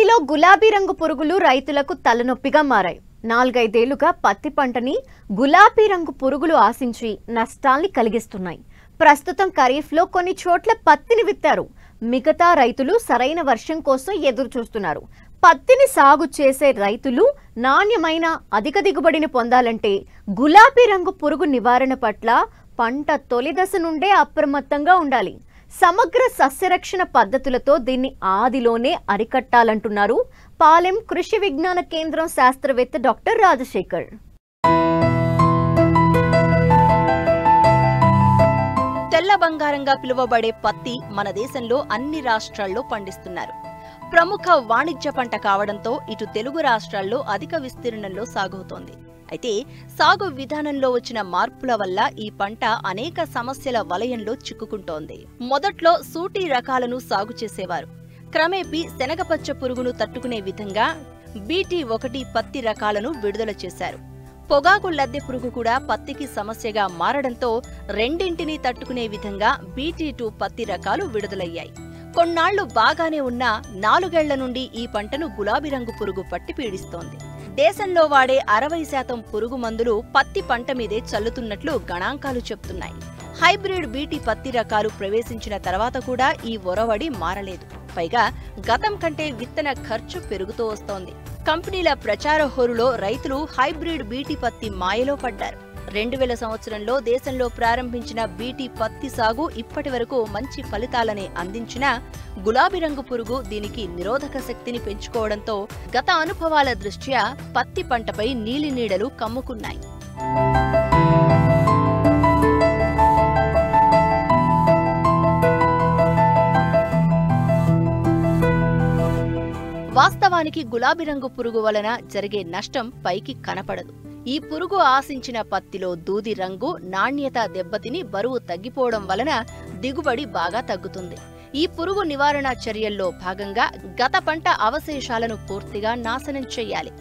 పత్తిలో గులాబీ రంగు పురుగులు రైతులకు తలనొప్పిగా మారాయి. 4-5 ఏళ్లుగా పత్తి పంటని గులాబీ రంగు పురుగులు ఆశించి నష్టాల్ని కలిగిస్తున్నాయి. ప్రస్తుతం ఖరీఫ్లో కొన్ని చోట్ల పత్తిని విత్తారు. మిగతా రైతులు సరైన వర్షం కోసం ఎదురు చూస్తున్నారు. పత్తిని సాగు చేసే రైతులు నాణ్యమైన అధిక దిగుబడిని పొందాలంటే గులాబీ రంగు పురుగు నివారణ పట్ల పంట తొలి దశ నుండే అప్రమత్తంగా ఉండాలి. సమగ్ర సస్యరక్షణ పద్ధతులతో దీన్ని ఆదిలోనే అరికట్టాలంటున్నారు పాలెం కృషి విజ్ఞాన కేంద్రం శాస్త్రవేత్త డాక్టర్ రాజశేఖర్. తెల్ల బంగారంగా పిలువబడే పత్తి మన దేశంలో అన్ని రాష్ట్రాల్లో పండిస్తున్నారు. ప్రముఖ వాణిజ్య పంట కావడంతో ఇటు తెలుగు రాష్ట్రాల్లో అధిక విస్తీర్ణంలో సాగుతోంది. అయితే సాగు విధానంలో వచ్చిన మార్పుల వల్ల ఈ పంట అనేక సమస్యల వలయంలో చిక్కుకుంటోంది. మొదట్లో సూటి రకాలను సాగు చేసేవారు. క్రమేపీ శనగపచ్చ పురుగును తట్టుకునే విధంగా BT1 పత్తి రకాలను విడుదల చేశారు. పొగాకు లద్దె పురుగు కూడా పత్తికి సమస్యగా మారడంతో రెండింటినీ తట్టుకునే విధంగా BT2 పత్తి రకాలు విడుదలయ్యాయి. కొన్నాళ్లు బాగానే ఉన్నా 4 ఏళ్ల నుండి ఈ పంటను గులాబీ రంగు పురుగు పట్టి పీడిస్తోంది. దేశంలో వాడే 60% పురుగు మందులు పత్తి పంట మీదే చల్లుతున్నట్లు గణాంకాలు చెప్తున్నాయి. హైబ్రిడ్ BT పత్తి రకాలు ప్రవేశించిన తర్వాత కూడా ఈ ఒరవడి మారలేదు. పైగా గతం కంటే విత్తన ఖర్చు పెరుగుతూ వస్తోంది. కంపెనీల ప్రచార హోరులో రైతులు హైబ్రిడ్ BT పత్తి మాయలో పడ్డారు. 2000 సంవత్సరంలో దేశంలో ప్రారంభించిన BT పత్తి సాగు ఇప్పటి వరకు మంచి ఫలితాలనే అందించినా గులాబీ రంగు పురుగు దీనికి నిరోధక శక్తిని పెంచుకోవడంతో గత అనుభవాల దృష్ట్యా పత్తి పంటపై నీలి నీడలు కమ్ముకున్నాయి. వాస్తవానికి గులాబీ రంగు పురుగు వలన జరిగే నష్టం పైకి కనపడదు. ఈ పురుగు ఆశించిన పత్తిలో దూది రంగు, నాణ్యత దెబ్బతిని బరువు తగ్గిపోవడం వలన దిగుబడి బాగా తగ్గుతుంది. ఈ పురుగు నివారణ చర్యల్లో భాగంగా గత పంట అవశేషాలను పూర్తిగా నాశనం చేయాలి.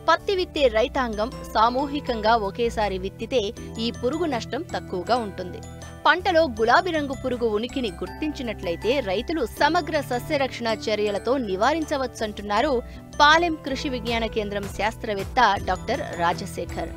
పత్తి విత్తే రైతాంగం సామూహికంగా ఒకేసారి విత్తితే ఈ పురుగు నష్టం తక్కువగా ఉంటుంది. పంటలో గులాబీ రంగు పురుగు ఉనికిని గుర్తించినట్లయితే రైతులు సమగ్ర సస్యరక్షణ చర్యలతో నివారించవచ్చంటున్నారు పాలెం కృషి విజ్ఞాన కేంద్రం శాస్త్రవేత్త డాక్టర్ రాజశేఖర్.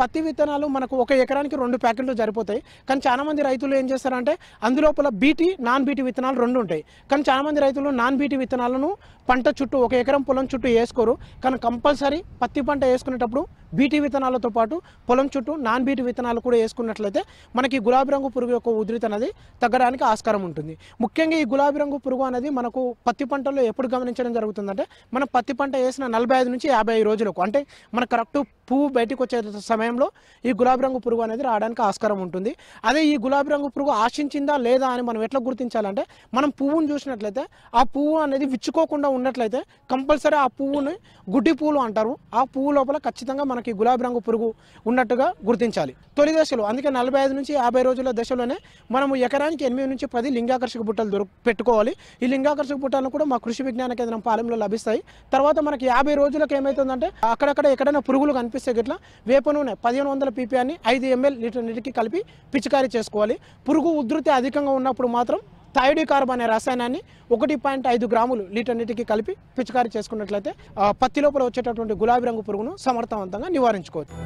పత్తి విత్తనాలు మనకు 1 ఎకరానికి 2 ప్యాకెట్లు సరిపోతాయి. కానీ చాలా మంది రైతులు ఏం చేస్తారంటే అందులోపల BT, నాన్ BT విత్తనాలు 2 ఉంటాయి. కానీ చాలా మంది రైతులు నాన్ BT విత్తనాలను పంట చుట్టూ 1 ఎకరం పొలం చుట్టూ వేసుకోరు. కానీ కంపల్సరీ పత్తి పంట వేసుకునేటప్పుడు BT విత్తనాలతో పాటు పొలం చుట్టూ నాన్ BT విత్తనాలు కూడా వేసుకున్నట్లయితే మనకి గులాబీ రంగు పురుగు యొక్క ఉధృతి అనేది తగ్గడానికి ఆస్కారం ఉంటుంది. ముఖ్యంగా ఈ గులాబీ రంగు పురుగు అనేది మనకు పత్తి పంటలో ఎప్పుడు గమనించడం జరుగుతుందంటే మనం పత్తి పంట వేసిన 45 నుంచి 55 రోజులకు, అంటే మన కరెక్ట్ పువ్వు బయటకు వచ్చే సమయంలో ఈ గులాబీ రంగు పురుగు అనేది రావడానికి ఆస్కారం ఉంటుంది. అదే ఈ గులాబీ రంగు పురుగు ఆశించిందా లేదా అని మనం ఎట్లా గుర్తించాలంటే మనం పువ్వును చూసినట్లయితే ఆ పువ్వు అనేది విచ్చుకోకుండా ఉన్నట్లయితే కంపల్సరీ ఆ పువ్వుని గుడ్డి పువ్వులు అంటారు. ఆ పువ్వు లోపల ఖచ్చితంగా మనకి గులాబీ రంగు పురుగు ఉన్నట్టుగా గుర్తించాలి. తొలి దశలో, అందుకే 45 నుంచి 50 రోజుల దశలోనే మనము ఎకరానికి 8 నుంచి 10 లింగాకర్షక బుట్టలు పెట్టుకోవాలి. ఈ లింగాకర్షక బుట్టలను కూడా మా కృషి విజ్ఞాన కేంద్రం పాలెంలో లభిస్తాయి. తర్వాత మనకి 50 రోజులకు ఏమవుతుందంటే అక్కడక్కడ ఎక్కడైనా పురుగులు కనిపిస్తే గిట్లా వేప నూనె 1500 ppm 5 ml లీటర్ నీటికి కలిపి పిచికారీ చేసుకోవాలి. పురుగు ఉధృతి అధికంగా ఉన్నప్పుడు మాత్రం థైయోడికార్బ్ అనే రసాయనాన్ని 1.5 గ్రాములు లీటర్ నీటికి కలిపి పిచికారీ చేసుకున్నట్లయితే పత్తి లోపల వచ్చేటటువంటి గులాబీ రంగు పురుగును సమర్థవంతంగా నివారించుకోవచ్చు.